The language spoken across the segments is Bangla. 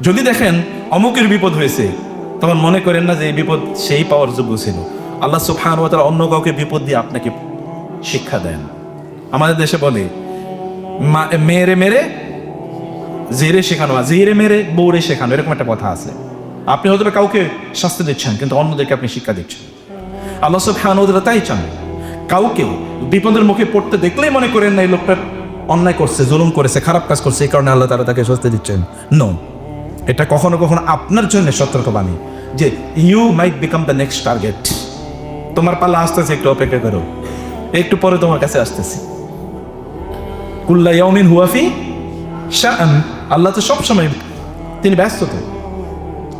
যদি দেখেন অমুকের বিপদ হয়েছে, তখন মনে করেন না যে এই বিপদ সেই পাওয়ার যোগ্য ছিল। আল্লাহ সুবহানাহু ওয়া তাআলা অন্য কাউকে বিপদ দিয়ে আপনাকে শিক্ষা দেন। আমাদের দেশে বলে মেরে মেরে জেরে শেখানো, জেরে মেরে বৌরে শেখানো, এরকম একটা কথা আছে। আপনি হয়তো কাউকে শাস্তি দিচ্ছেন, কিন্তু অন্যদেরকে আপনি শিক্ষা দিচ্ছেন। আল্লাহ সুবহানাহু ওয়া তাআলা তাই চান, কাউকে বিপদের মুখে পড়তে দেখলেই মনে করেন না এই লোকটা অন্যায় করছে, জুলুম করেছে, খারাপ কাজ করছে, এই কারণে আল্লাহ তাআলা তাকে শাস্তি দিচ্ছেন। নো, এটা কখনো কখনো আপনার জন্য সতর্কবাণী যে you might become the next target. তোমার পাল্লা আসতেছে, একটু অপেক্ষা করো, একটু পরে তোমার কাছে আসতেছি। কুল্লা ইয়াউমিন হুয়া ফি শাআন, আল্লাহ তো সব সময় তিনি ব্যস্ত। তো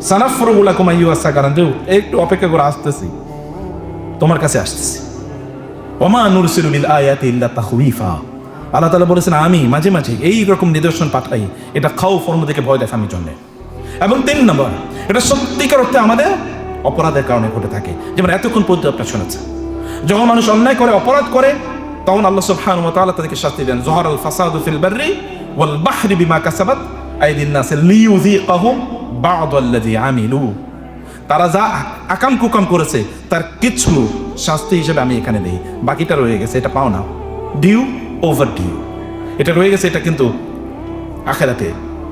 সানাফরুগু লাকুম আইয়ুহাস সাকারান, একটু অপেক্ষা করে আসতেছি, তোমার কাছে আসতেছি। ওমা নুরসিলু বিল আয়াতি ইল্লা তাখওয়িফা, আল্লাহ তাআলা বলেছেন আমি মাঝে মাঝে এই রকম নিদর্শন পাঠাই, এটা খাউফ, অন্যদিকে ভয় দেখানোর জন্য। এবং ৩ নম্বর, এটা সত্যিকার অর্থে আমাদের অপরাধের কারণে ঘটে থাকে। যেমন এতক্ষণ পর্যন্ত আপনার শুনেছেন, যখন মানুষ অন্যায় করে, অপরাধ করে, তখন আল্লাহ সুবহানাহু ওয়া তাআলা তাদেরকে শাস্তি দেন। যহারাল ফাসাদু ফিল বাররি ওয়াল বাহরি বিমা কাসাবাত আইদিন নাস লিইউযিকাহুম বা'দাল্লাযী আমিলু, তারা যা আকাম কুকাম করেছে তার কিছু শাস্তি হিসেবে আমি এখানে দেই, বাকিটা রয়ে গেছে, এটা পাও না, ডিউ ওভার ডিউ, এটা রয়ে গেছে, এটা কিন্তু আখিরাতে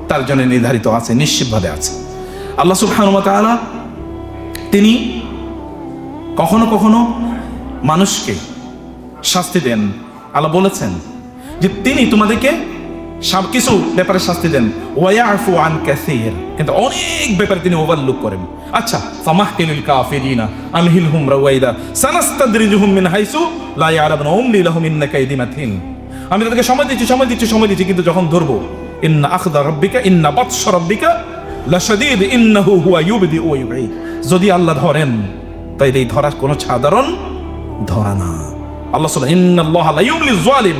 তার জন্য নির্ধারিত আছে, নিশ্চিতভাবে আছে। আল্লাহ সুবহানাহু ওয়া তাআলা তিনি কখনো কখনো মানুষকে শাস্তি দেন। আল্লাহ বলেছেন যে তিনি তোমাদেরকে সব কিছু ব্যাপারে শাস্তি দেন, ওয়ায়াফু আন কাসীর, কিন্তু অনেক ব্যাপারে তিনি ওভারলুক করেন। আচ্ছা, ফামাহকিলুল কাফিরিনা আমহিলহুম রাওয়াইদা সানাস্তাদরিজুহুম মিন হাইসু লা ইয়ালামুন উমলি লাহুম ইন্না কাইদি মাতিন, আমি তাদেরকে সময় দিচ্ছি, কিন্তু যখন ধরবো, ইন্না আখযা রাব্বিকা ইন্না বাতশা রাব্বিকা লাশাদীদ ইন্নাহু হুয়া ইউবদি ওয়া ইউঈদ, যদি আল্লাহ ধরেন তাই এই ধরা কোনো সাধারণ ধরা না। আল্লাহ সুবহানাহু ইন্নাল্লাহা লা ইউমলিয যালিম,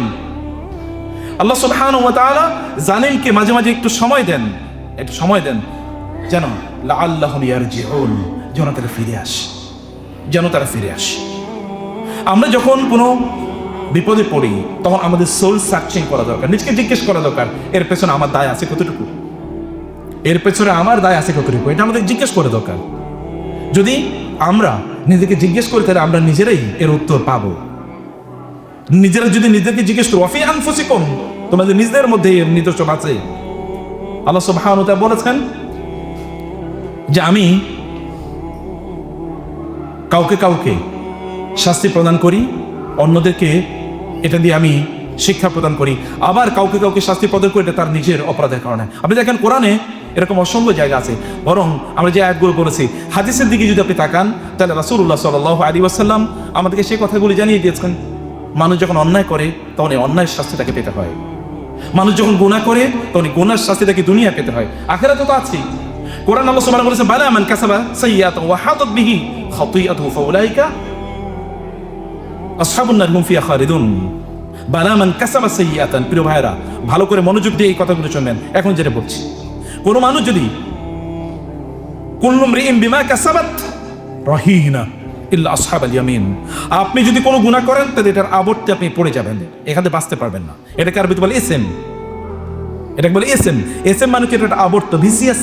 আল্লাহ সুবহানাহু ওয়া তাআলা জালিমকে মাঝে মাঝে একটু সময় দেন, যেন লাআল্লাহুম ইয়ারজিউন, যেন তারা ফিরে আসে। আমরা যখন কোনো বিপদে পড়ি, তখন আমাদের সোল সার্চিং করা দরকার, নিজেকে জিজ্ঞেস করা দরকার, এর পেছনে আমার দায় আছে কতটুকু, এটা আমাদের জিজ্ঞেস করা দরকার। যদি আমরা নিজেকে জিজ্ঞেস করি, তাহলে আমরা নিজেরাই এর উত্তর পাবো। নিজেরা যদি নিজেকে জিজ্ঞেস করো, ওয়াফি আনফুসিকুম, তোমাদের নিজেদের মধ্যে এর নিদর্শন আছে। আল্লাহ সুবহানাহু ওয়া তাআলা বলেছেন যে আমি কাউকে শাস্তি প্রদান করি, অন্যদেরকে এটা দিয়ে আমি শিক্ষা প্রদান করি, আবার কাউকে শাস্তি প্রদান করি, এটা তার নিজের অপরাধের কারণে। আপনি দেখেন কোরআনে এরকম অসংখ্য জায়গা আছে। বরং আমরা যে আয়াতগুলো বলেছি, হাদিসের দিকে যদি আপনি তাকান, তাহলে রাসূলুল্লাহ সাল্লাল্লাহু আলাইহি ওয়াসাল্লাম আমাদেরকে সেই কথাগুলি জানিয়ে দিয়েছেন। মানুষ যখন অন্যায় করে, তখন এই অন্যায়ের শাস্তিটাকে পেতে হয়। মানুষ যখন গুনাহ করে, তখন এই গুনার শাস্তিটাকে দুনিয়া পেতে হয়, আখিরাতে তো আছে। কোরআন আল্লাহ সুবহানাহু বলেছেন, বালা মান কাসাবা সাইয়্যাতান ওয়া হাতাত বিহি খাতিআতুহু ফাউলাইকা আসহাবুন নার হুম ফিহা খালিদুন। বালা মান কাসাবা সাইয়্যাতান, প্রিয় ভাইরা ভালো করে মনোযোগ দিয়ে এই কথাগুলো শুনবেন। এখন যেটা বলছি, কোন মানুষ যদি কুল্লু মরিইন বিমা কাসাবাত রাহিনা ইল্লা আসহাবাল ইয়ামিন, আপনি যদি কোনো গুনাহ করেন, তাহলে এটার আবর্তে আপনি পড়ে যাবেন, এখানে বাঁচতে পারবেন না। এটাকে আরবিতে বলে এসএম, এসএম মানে কি? এটা একটা আবর্ত, ভিসিয়াস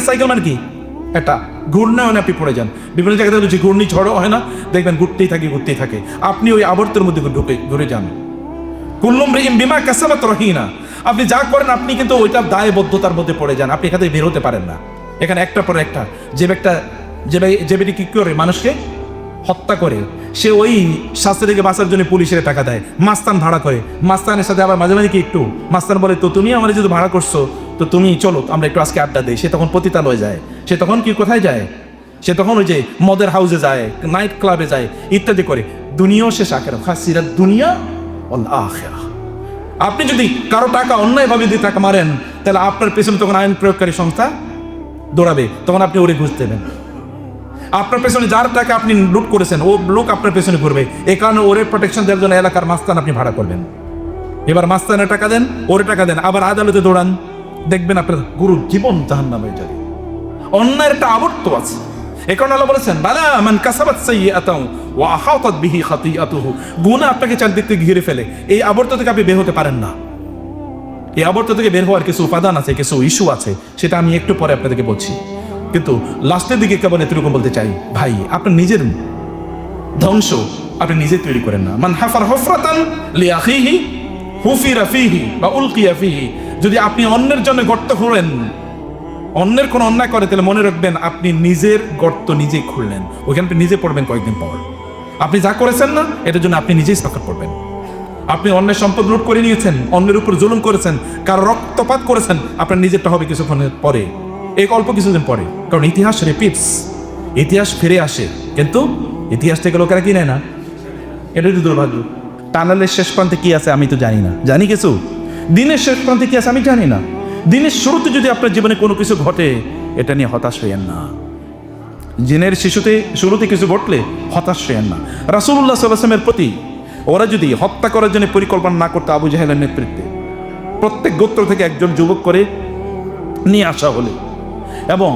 সাইকেল মানে কি? এটা ঘূর্ণায়নে আপনি পড়ে যান। বিভিন্ন জায়গায় দেখছি ঘূর্ণি ঝড়ো হয় না, দেখবেন ঘুরতেই থাকে, আপনি ওই আবর্তের মধ্যে ঘুরে যান। কুল্লু মরিইন বিমা কাসাবাত রাহিনা, আপনি যা করেন আপনি কিন্তু ওইটা দায়বদ্ধতার মধ্যে পড়ে যান, আপনি এখান থেকে বের হতে পারেন না। এখানে একটার পর একটা যে ব্যক্তি কি করে মানুষকে হত্যা করে, সে ওই শাস্তি থেকে বাঁচার জন্য পুলিশের টাকা দেয়, মাস্তান ভাড়া করে, মাস্তানের সাথে আবার মাঝে মাঝে কি একটু মাস্তান বলে, তো তুমি আমার যেহেতু ভাড়া করছো, তো তুমি চলো আমরা একটু আজকে আড্ডা দেই। সে তখন পতিতালয়ে যায়, সে তখন কি কোথায় যায়, সে তখন ওই যে মদের হাউসে যায়, নাইট ক্লাবে যায়, ইত্যাদি করে। দুনিয়াও শেষ, আখিরাত, খাসিরাত দুনিয়া ওয়াল আখিরাহ। আপনি যদি কারো টাকা অন্যায়ভাবে দিয়ে টাকা মারেন, তাহলে আপনার পেছনে তখন আইন প্রয়োগকারী সংস্থা দৌড়াবে, তখন আপনি ওরে ঘুষ দেবেন। আপনার পেছনে যার টাকা আপনি লুট করেছেন, ও লোক আপনার পেছনে ঘুরবে, এই কারণে ওরে প্রোটেকশন দেওয়ার জন্য এলাকার মাস্তান আপনি ভাড়া করবেন। এবার মাস্তানের টাকা দেন, ওরে টাকা দেন, আবার আদালতে দৌড়ান, দেখবেন আপনার গুরু জীবন জাহান্নামে যাবে। অন্যায়ের একটা আবর্ত আছে। এই কারণে আল্লাহ বলেছেন, বালা মান কাসাবাত সাইয়্যাতান ওয়া আহাতাত বিহি খাতিআতুহু, গুনাহ আপনাকে চারদিক থেকে ঘিরে ফেলে, এই আবর্ত থেকে আপনি বের হতে পারেন না। এই আবর্ত থেকে বের হওয়ার কিছু উপাদান আছে, কিছু ইস্যু আছে, সেটা আমি একটু পরে আপনাদেরকে বলছি। কিন্তু লাস্টের দিকে কেবল এতটুকু বলতে চাই, ভাই আপনার নিজের ধ্বংস আপনি নিজে তৈরি করেন না। মান হাফার হফরাতান লিআখিহি হুফিরা ফিহি বা উলকিয়া ফিহি। যদি আপনি অন্যের জন্য গর্ত খুঁড়েন, অন্যের কোনো অন্যায় করে, তাহলে মনে রাখবেন আপনি নিজের গর্ত নিজেই খুঁড়লেন, ওইখানে আপনি নিজে পড়বেন কয়েকদিন পর। আপনি যা করেছেন না, এটার জন্য আপনি নিজেই সাফার করবেন। আপনি অন্যের সম্পদ লুট করে নিয়েছেন, অন্যের উপর জুলুম করেছেন, কারো রক্তপাত করেছেন, আপনার নিজেরটা হবে কিছুক্ষণের পরে, এই অল্প কিছুদিন পরে। কারণ ইতিহাস রিপিটস, ইতিহাস ফিরে আসে, কিন্তু ইতিহাস থেকে লোকেরা কি নেয় না, এটাই তো দুর্ভাগ্য। টানেলের শেষ প্রান্তে কি আছে আমি তো জানি না, জানি কিছু, দিনের শেষ প্রান্তে কি আছে আমি জানি না। দিনের শুরুতে যদি আপনার জীবনে কোনো কিছু ঘটে, এটা নিয়ে হতাশ হইয়েন না। দিনের শুরুতে কিছু ঘটলে হতাশ হইয়েন না। রাসূলুল্লাহ সাল্লাল্লাহু আলাইহি ওয়াসাল্লামের প্রতি ওরা যদি হত্যা করার জন্য পরিকল্পনা না করতে, আবু জাহেলের নেতৃত্বে প্রত্যেক গোত্র থেকে একজন যুবক করে নিয়ে আসা হলে, এবং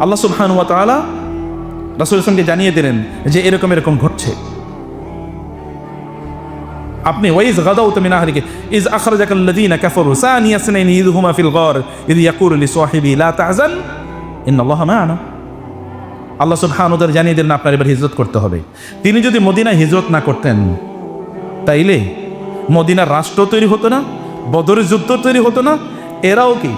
আল্লাহ সুবহানাহু ওয়া তাআলা রাসূলের সঙ্গে জানিয়ে দিলেন যে এরকম এরকম ঘটছে, আপনি ওয়াইজ গাদাউতা মিন আহলিকা ইজ আখরাজাকাল্লাযীনা কাফারু সানিয়া ইসনাইনি ইয হুমা ফিল গার ইয ইয়াকুলু লিসাহিবি লা তাহজান ইন্নাল্লাহা মা'ানা। আল্লাহ সুবহানাহু ওয়া তাআলা জানিয়ে দিলেন আপনার এবার হিজরত করতে হবে। তিনি যদি মদিনায় হিজরত না করতেন, তাইলে মদিনার রাষ্ট্র তৈরি হতো না, বদরের যুদ্ধ তৈরি হতো না, এরাও কি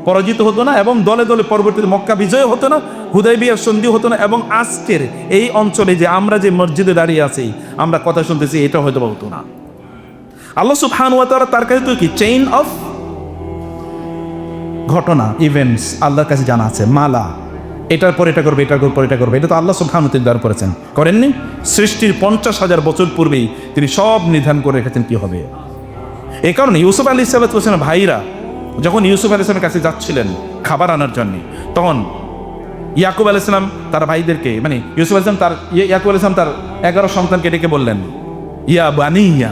পরাজিত হতো না, এবং দলে দলে পরবর্তীতে মক্কা বিজয় হতো না, হুদাইবিয়ার সন্ধি হতো না, এবং আজকের এই অঞ্চলে যে আমরা যে মসজিদে দাঁড়িয়ে আছি, আমরা কথা শুনতেছি, এটা হয়তো হতো না। আল্লাহ সুবহানাহু ওয়া তাআলা তার কাছে তো কি চেইন অফ ঘটনা, ইভেন্টস আল্লাহর কাছে জানা আছে, মালা, এটার পর এটা করবে, এটার পর এটা করবে, এটা তো আল্লাহ সুবহানাহু ওয়া তাআলা নির্ধারণ করেছেন, করেননি? সৃষ্টির 50,000 বছর পূর্বেই তিনি সব নির্ধারণ করে রেখেছেন কি হবে। এই কারণে ইউসুফ আলাইহিস সালামের ভাইরা যখন ইউসুফ আলাইহিস সালামের কাছে যাচ্ছিলেন খাবার আনার জন্য, তখন ইয়াকুব আলাইহিস সালাম তার ভাইদেরকে, মানে ইউসুফ আলাইহিস সালাম তার ইয়াকুব আলাইহিস সালাম তার 11 সন্তানকে ডেকে বললেন, ইয়া বানিয়া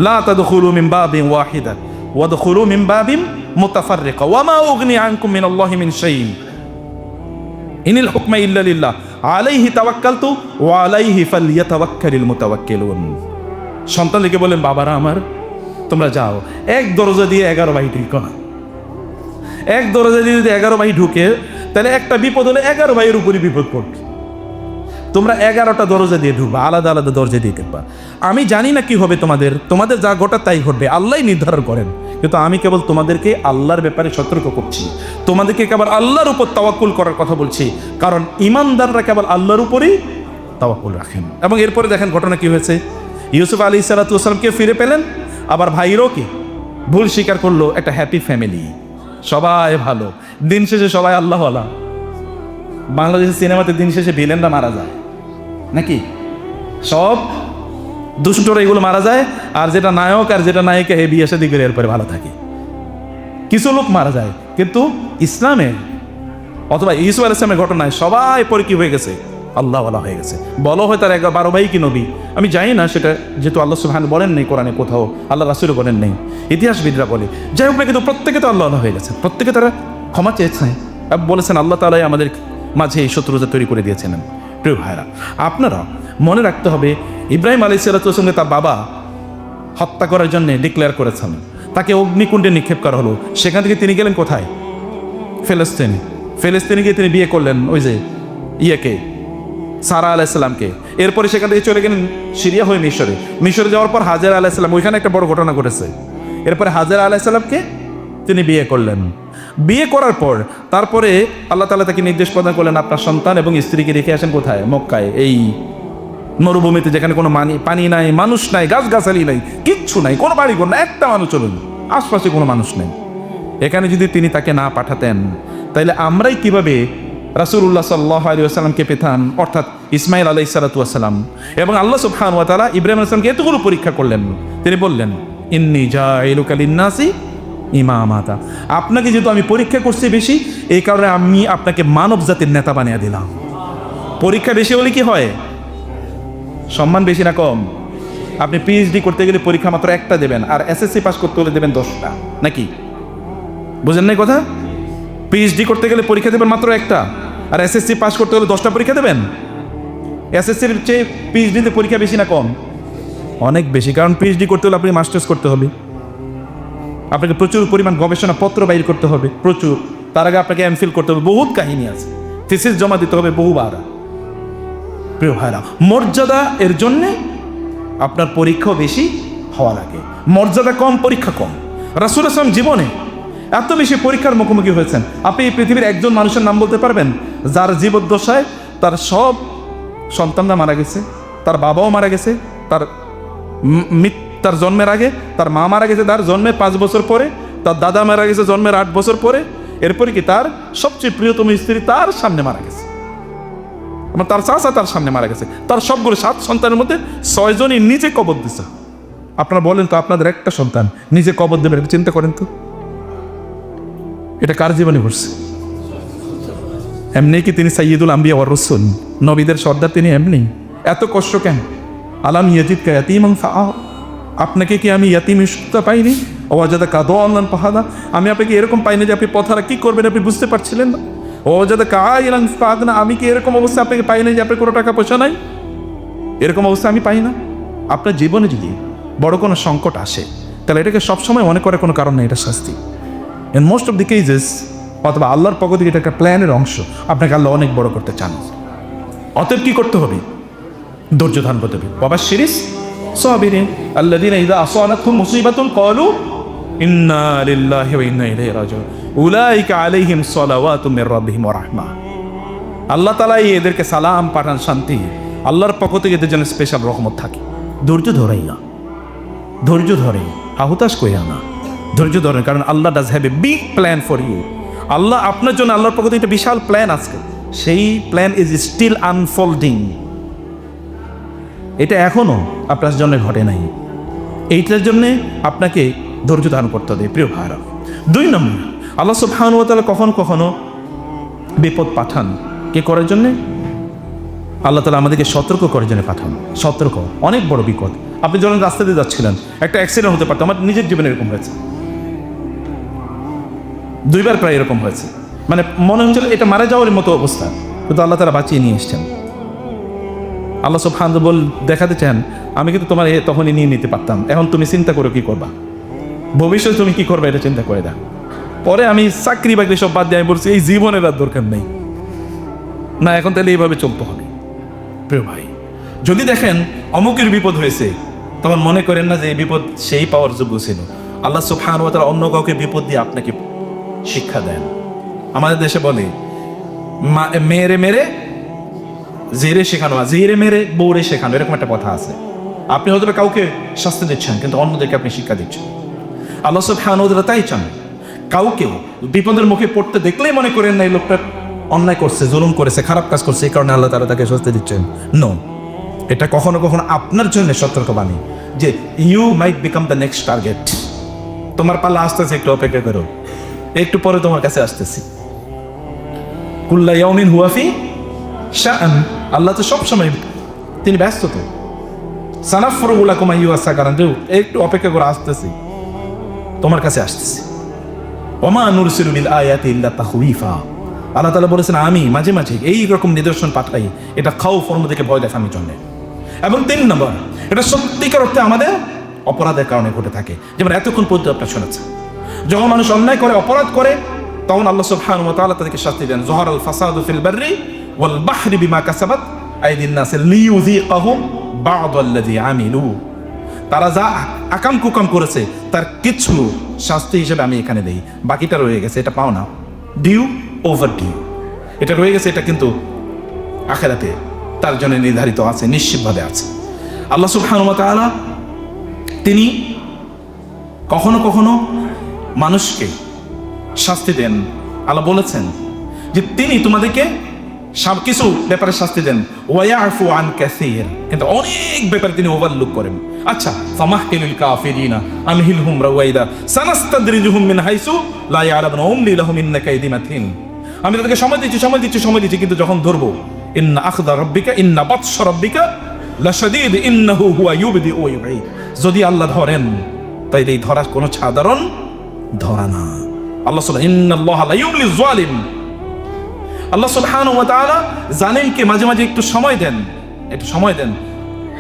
লা তাদখুলু মিন বাবিন ওয়াহিদা ওয়াদখুলু মিন বাবিন মুতাফাররিকা ওয়া মা উগনি আনকুম মিনাল্লাহি মিন শাইইন ইনিল হুকমা ইল্লা লিল্লাহ আলাইহি তাওয়াক্কালতু ওয়া আলাইহি ফালইয়াতাওয়াক্কালিল মুতাওয়াক্কিলুন। সন্তানদেরকে বললেন, বাবারা আমার, তোমরা যাও, এক দরজা দিয়ে 11 ভাই ঢুকো না। এক দরজা দিয়ে যদি 11 ভাই ঢুকে, তাহলে একটা বিপদ হলে 11 ভাইয়ের উপরই বিপদ পড়বে। তোমরা 11টা দরজা দিয়ে ঢুকবা, আলাদা আলাদা দরজা দিয়ে ঢুকবা। আমি জানি না কি হবে তোমাদের যা ঘটা তাই ঘটবে, আল্লাহই নির্ধারণ করেন। কিন্তু আমি কেবল তোমাদেরকে আল্লাহর ব্যাপারে সতর্ক করছি, তোমাদেরকে কেবল আল্লাহর উপর তাওয়াক্কুল করার কথা বলছি, কারণ ইমানদাররা কেবল আল্লাহর উপরই তাওয়াক্কুল রাখেন। এবং এরপরে দেখেন ঘটনা কি হয়েছে, ইউসুফ আলাইহিস সালাতু ওয়াস সালামকে ফিরে পেলেন, আবার ভাইরও কি ভুল স্বীকার করলো, একটা হ্যাপি ফ্যামিলি, সবাই ভালো, দিন শেষে সবাই আল্লাহওয়ালা। বাংলাদেশের সিনেমাতে দিন শেষে ভিলেনরা মারা যায় নাকি, সব দুষ্টরা এগুলো মারা যায়, আর যেটা নায়ক আর যেটা নায়িকা এ বিয়ে শাদী করে এরপরে ভালো থাকে। কিছু লোক মারা যায়, কিন্তু ইসলামে অথবা ইউসুফ আলাইহিস সালামের ঘটনায় সবাই পরে কি হয়ে গেছে, আল্লাহওয়ালা হয়ে গেছে। বলো হয় তার 12 ভাই কি নবী, আমি জানি না সেটা, যেহেতু আল্লাহ সুবহানাহু বলেন নেই কোরআনে কোথাও, আল্লাহ রাসূলও বলেন নেই, ইতিহাসবিদরা বলে। যাই হোক না, কিন্তু প্রত্যেকে তো আল্লাহওয়ালা হয়ে গেছে, প্রত্যেকে তারা ক্ষমা চেয়েছেন, বলেছেন আল্লাহ তাআলাই আমাদের মাঝে এই শত্রুতা তৈরি করে দিয়েছেন। প্রিয় ভাইরা, আপনারা মনে রাখতে হবে, ইব্রাহিম আলাইহিস সালামকে তার বাবা হত্যা করার জন্য ডিক্লেয়ার করেছেন, তাকে অগ্নিকুণ্ডে নিক্ষেপ করা হলো, সেখান থেকে তিনি গেলেন কোথায়, ফিলিস্তিনে গিয়ে তিনি বিয়ে করলেন ওই যে ইয়েকে, সারা আলাইহিস সালামকে। এরপরে সেখান থেকে চলে গেলেন সিরিয়া হয়ে মিশরে যাওয়ার পর হাজেরা আলাইহিস সালাম, ওইখানে একটা বড় ঘটনা ঘটেছে। এরপরে হাজেরা আলাইহিস সালামকে তিনি বিয়ে করলেন। বিয়ে করার পর তারপরে আল্লাহ তাআলা তাকে নির্দেশ প্রদান করলেন, আপনার সন্তান এবং স্ত্রীকে রেখে আসেন কোথায়, মক্কায়, এই মরুভূমিতে, যেখানে কোনো পানি নাই, মানুষ নাই, গাছগাছালি নাই, কিচ্ছু নাই, কোনো বাড়ি ঘর না, একটা মানুষ চলুন, আশপাশে কোনো মানুষ নেই। এখানে যদি তিনি তাকে না পাঠাতেন, তাইলে আমরাই কিভাবে রাসূলুল্লাহ সাল্লাল্লাহু আলাইহি ওয়াসাল্লামকে পেতাম, অর্থাৎ ইসমাঈল আলাইহিস সালাতু ওয়াস সালাম। এবং আল্লাহ সুবহানাহু ওয়া তাআলা ইব্রাহিম আলাইহিস সালামকে এতগুলো পরীক্ষা করলেন, তিনি বললেন, ইন্নী জাইলুকা লিন-নাসি ইমামাতা, আপনাকে যেহেতু আমি পরীক্ষা করছি বেশি, এই কারণে আমি আপনাকে মানব জাতির নেতা বানিয়ে দিলাম। পরীক্ষা বেশি হলে কি হয়, সম্মান বেশি না কম? আপনি পিএইচডি করতে গেলে পরীক্ষা মাত্র একটা দেবেন, আর এসএসসি পাস করতে হলে দেবেন 10টা, নাকি বুঝেন নাই কথা? পিএইচডি করতে গেলে পরীক্ষা দেবেন মাত্র একটা, আর এসএসসি পাস করতে হলে 10টা পরীক্ষা দেবেন। এসএসসির চেয়ে পিএইচডিতে পরীক্ষা বেশি না কম? অনেক বেশি, কারণ পিএইচডি করতে হলে আপনি মাস্টার্স করতে হবে, আপনাকে প্রচুর পরিমাণ গবেষণাপত্র বাইর করতে হবে, প্রচুর। তার আগে আপনাকে এমফিল করতে হবে, বহুত কাহিনী আছে, থিসিস জমা দিতে হবে বহুবার। প্রিয় ভাইরা, মর্যাদা এর জন্যে আপনার পরীক্ষাও বেশি হওয়া লাগে। মর্যাদা কম, পরীক্ষা কম। রাসূল আসলাম জীবনে এত বেশি পরীক্ষার মুখোমুখি হয়েছেন। আপনি এই পৃথিবীর একজন মানুষের নাম বলতে পারবেন যার জীবদ্দশায় তার সব সন্তানরা মারা গেছে, তার বাবাও মারা গেছে, তার জন্মের আগে তার মা মারা গেছে, তার জন্মের 5 বছর পরে তার দাদা মারা গেছে, জন্মের 8 বছর পরে, এরপরে কি তার সবচেয়ে প্রিয়তম স্ত্রী তার সামনে মারা গেছে, তার চাচা তার সামনে মারা গেছে, তার সবগুলো 7 সন্তানের মধ্যে 6 জনই নিজে কবর দিছে। আপনারা বলেন তো, আপনাদের একটা সন্তান নিজে কবর দেবেন, একটু চিন্তা করেন তো, এটা কার জীবনে ঘটছে? এমনি কি তিনি সাইয়্যিদুল আম্বিয়া ওয়ার রাসূল, নবীদের সর্দার তিনি? এমনি এত কষ্ট কেন? আলাম ইয়াজিদকা ইয়াতীমান ফাআ, আপনাকে কি আমি ইয়াতীম সুস্থতা পাইনি? ওয়াজাদাকা দাল্লান ফাহাদা, আমি আপনাকে এরকম পাইনি যে আপনি পথহারা কি করবেন আপনি বুঝতে পারছিলেন না? ওয়াজাদাকা আইলান ফাআগনা, আমি কি এরকম অবস্থা আপনাকে পাইনি যে আপনার কোনো টাকা পয়সা নাই? এরকম অবস্থা আমি পাই না। আপনার জীবনে যদি বড় কোনো সংকট আসে তাহলে এটাকে সবসময় মনে করার কোনো কারণ নেই, এটা শাস্তি। In most of the cases অথবা আল্লাহর পক্ষ থেকে এটা একটা প্ল্যানের অংশ, আপনাকে আল্লাহ অনেক বড় করতে চান। অতএব কি করতে হবে? ধৈর্য ধারণ করতে হবে। ওয়াবাশশিরিস সাবিরিন আল্লাযীনা ইযা আসাবাতহুম মুসিবাতুন ক্বালু ইন্না লিল্লাহি ওয়া ইন্না ইলাইহি রাজিউন উলাইকা আলাইহিম সালাওয়াতুম মির রাব্বিহিম ওয়া রাহমা। আল্লাহ তাআলা এদেরকে সালাম পাঠান, শান্তি, আল্লাহর পক্ষ থেকে এদের জন্য স্পেশাল রহমত থাকে। ধৈর্য ধরেই না, ধৈর্য ধরে, হাহুতাশ কইয়া না, ধৈর্য ধরেন, কারণ আল্লাহ does have a big plan for you. আল্লাহ আপনার জন্য, আল্লাহর পক্ষ থেকে একটা বিশাল প্ল্যান আছে, সেই প্ল্যান ইজ স্টিল আনফোল্ডিং। এটা এখনো আপনার জন্য ঘটে নাই, এইটার জন্য আপনাকে ধৈর্য ধারণ করতে হবে। প্রিয় ভাইরা, 2 নম্বর, আল্লাহ সুবহানাহু ওয়া তাআলা কখনো কখনো বিপদ পাঠান কে করার জন্য? আল্লাহ তাআলা আমাদেরকে সতর্ক করার জন্য পাঠান। সতর্ক, অনেক বড় বিপদ। আপনি যখন রাস্তা দিয়ে যাচ্ছিলেন, একটা অ্যাক্সিডেন্ট হতে পারতো। আমার নিজের জীবনে এরকম হয়েছে, 2 বার প্রায় এরকম হয়েছে। মানে মনে হচ্ছিল এটা মারা যাওয়ার মতো অবস্থা, কিন্তু আল্লাহ তাআলা বাঁচিয়ে নিয়ে এসছেন। আল্লাহ সুবহানাহু বল দেখাতে চান, আমি কিন্তু তোমার তখনই নিয়ে নিতে পারতাম, এখন তুমি চিন্তা করো কি করবা, ভবিষ্যতে তুমি কি করবে এটা চিন্তা করে দাও। পরে আমি চাকরি বাকরি সব বাদ দিয়ে আমি বলছি এই জীবনের আর দরকার নেই, না এখন তাহলে এইভাবে চলতে হবে। প্রিয় ভাই, যদি দেখেন অমুকের বিপদ হয়েছে, তখন মনে করেন না যে এই বিপদ সেই পাওয়ার যোগ্য ছিল। আল্লাহ সুবহানাহু ওয়া তাআলা অন্য কাউকে বিপদ দিয়ে আপনাকে শিক্ষা দেন। আমাদের দেশে বলে মেরে মেরে জেরে শেখানো, জেরে মেরে বৌরে শেখানো, এরকম একটা কথা আছে। আপনি হয়তো কাউকে শাস্তি দিচ্ছেন, কিন্তু অন্যদেরকে আপনি শিক্ষা দিচ্ছেন। আল্লাহ সুবহানাহু ওয়া তাআলা তাই চান, কাউকেও বিপদের মুখে পড়তে দেখলেই মনে করেন না এই লোকটা অন্যায় করছে, জুলুম করেছে, খারাপ কাজ করছে, এই কারণে আল্লাহ তাআলা তাকে শাস্তি দিচ্ছেন। নো, এটা কখনো কখনো আপনার জন্য সতর্কবাণী যে you might become the next target. তোমার পাল্লা আসতেছে, একটু অপেক্ষা করো, একটু পরে তোমার কাছে আসতেছি। কুল্লা ইয়াউমিন হুয়া ফি শাআন, আল্লাহ তো সবসময় তিনি ব্যস্ত। তো সানাফরুগু লাকুম আইয়ুহা সাকারান, একটু অপেক্ষা করে আসতেছি, তোমার কাছে আসতেছি। ওমা নুরসিলু বিল আয়াতি ইল্লা তাখওয়িফা, আল্লাহ তাআলা বলেছেন আমি মাঝে মাঝে এই রকম নিদর্শন পাঠাই, এটা খাউফ, অন্যদিকে ভয় দেখানোর জন্য। এবং 3 নম্বর, এটা সত্যিকার অর্থে আমাদের অপরাধের কারণে ঘটে থাকে। যেমন এতক্ষণ পর্যন্ত আপনার শোনাচ্ছে, যখন মানুষ অন্যায় করে, অপরাধ করে, তখন আল্লাহ সুবহানাহু ওয়া তাআলা তাদেরকে শাস্তি দেন। যহারাল ফাসাদু ফিল বাররি ওয়াল বাহরি বিমা কাসাবাত আইদিন নাস লিইউযিকাহুম বা'দাল্লাযী আমিলু, তারা যা আকাম কুকাম করেছে তার কিছু শাস্তি হিসেবে আমি এখানে দেই, বাকিটা রয়ে গেছে, এটা পাও না, ডিউ ওভার ডিউ, এটা রয়ে গেছে, এটা কিন্তু আখিরাতে তার জন্য নির্ধারিত আছে, নিশ্চিতভাবে আছে। আল্লাহ সুবহানাহু ওয়া তাআলা তিনি কখনো কখনো মানুষকে শাস্তি দেন। আল্লাহ বলেছেন যে তিনি তোমাদেরকে সব কিছু ব্যাপারে শাস্তি দেন, ওয়ায়াফু আন কাসীর, কিন্তু অনেক ব্যাপারে তিনি ওভারলুক করেন। আচ্ছা, ফামাহহিলুল কাফিরিনা আমহিলহুম রাওয়াইদা সানাস্তাদরিজুহুম মিন হাইসু লা ইয়ালামুন উমলি লাহুম ইন্না কাইদি মাতিন, আমি তাদেরকে সময় দিচ্ছি, কিন্তু যখন ধরবো, ইন্না আখযা রাব্বিকা ইন্না বাতশা রাব্বিকা লাশাদীদ ইন্নাহু হুয়া ইউবদি ওয়া ইউঈদ, যদি আল্লাহ ধরেন তাই এই ধরা কোনো সাধারণ ধরা না। আল্লাহ সুবহানাহু ইন্নাল্লাহা লা ইউমলিয যালিম, আল্লাহ সুবহানাহু ওয়া তাআলা জালিমকে মাঝে মাঝে একটু সময় দেন,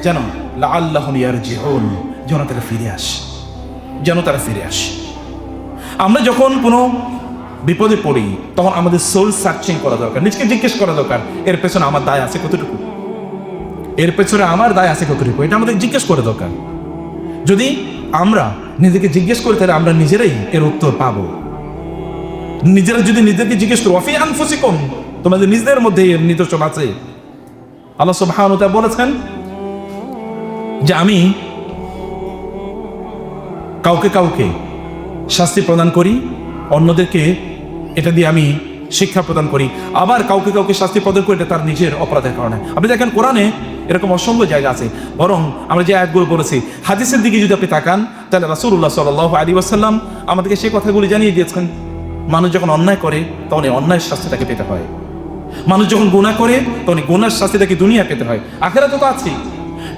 যেন লাআল্লাহুম ইয়ারজিউন, যেন তারা ফিরে আসে। আমরা যখন কোনো বিপদে পড়ি তখন আমাদের সোল সার্চিং করা দরকার, নিজকে জিজ্ঞেস করা দরকার এর পেছনে আমার দায় আছে কতটুকু, এর পেছনে আমার দায় আছে কতটুকু, এটা আমাদের জিজ্ঞেস করা দরকার। যদি আমরা নিজেকে জিজ্ঞেস করি তাহলে আমরা নিজেরাই এর উত্তর পাবো। নিজেরা যদি নিজেকে জিজ্ঞেস করো ওয়াফি আনফুসিকুম, তোমাদের নিজেদের মধ্যে এর নিদর্শন আছে। আল্লাহ সুবহানাহু ওয়া তাআলা বলেছেন যে আমি কাউকে কাউকে শাস্তি প্রদান করি, অন্যদেরকে এটা দিয়ে আমি শিক্ষা প্রদান করি, আবার কাউকে কাউকে শাস্তি প্রদান করি এটা তার নিজের অপরাধের কারণে। আপনি দেখেন কোরআনে এরকম অসংখ্য জায়গা আছে। বরং আমরা যে আয়াতগুলো বলেছি হাদিসের দিকে যদি আপনি তাকান তাহলে রাসূলুল্লাহ সাল্লাল্লাহু আলাইহি ওয়াসাল্লাম আমাদেরকে সেই কথাগুলি জানিয়ে দিয়েছেন। মানুষ যখন অন্যায় করে তখন এই অন্যায়ের শাস্তিটাকে পেতে হয়, মানুষ যখন গুনাহ করে তখন এই গুনার শাস্তিটাকে দুনিয়া পেতে হয়, আখিরাতে তো আছে।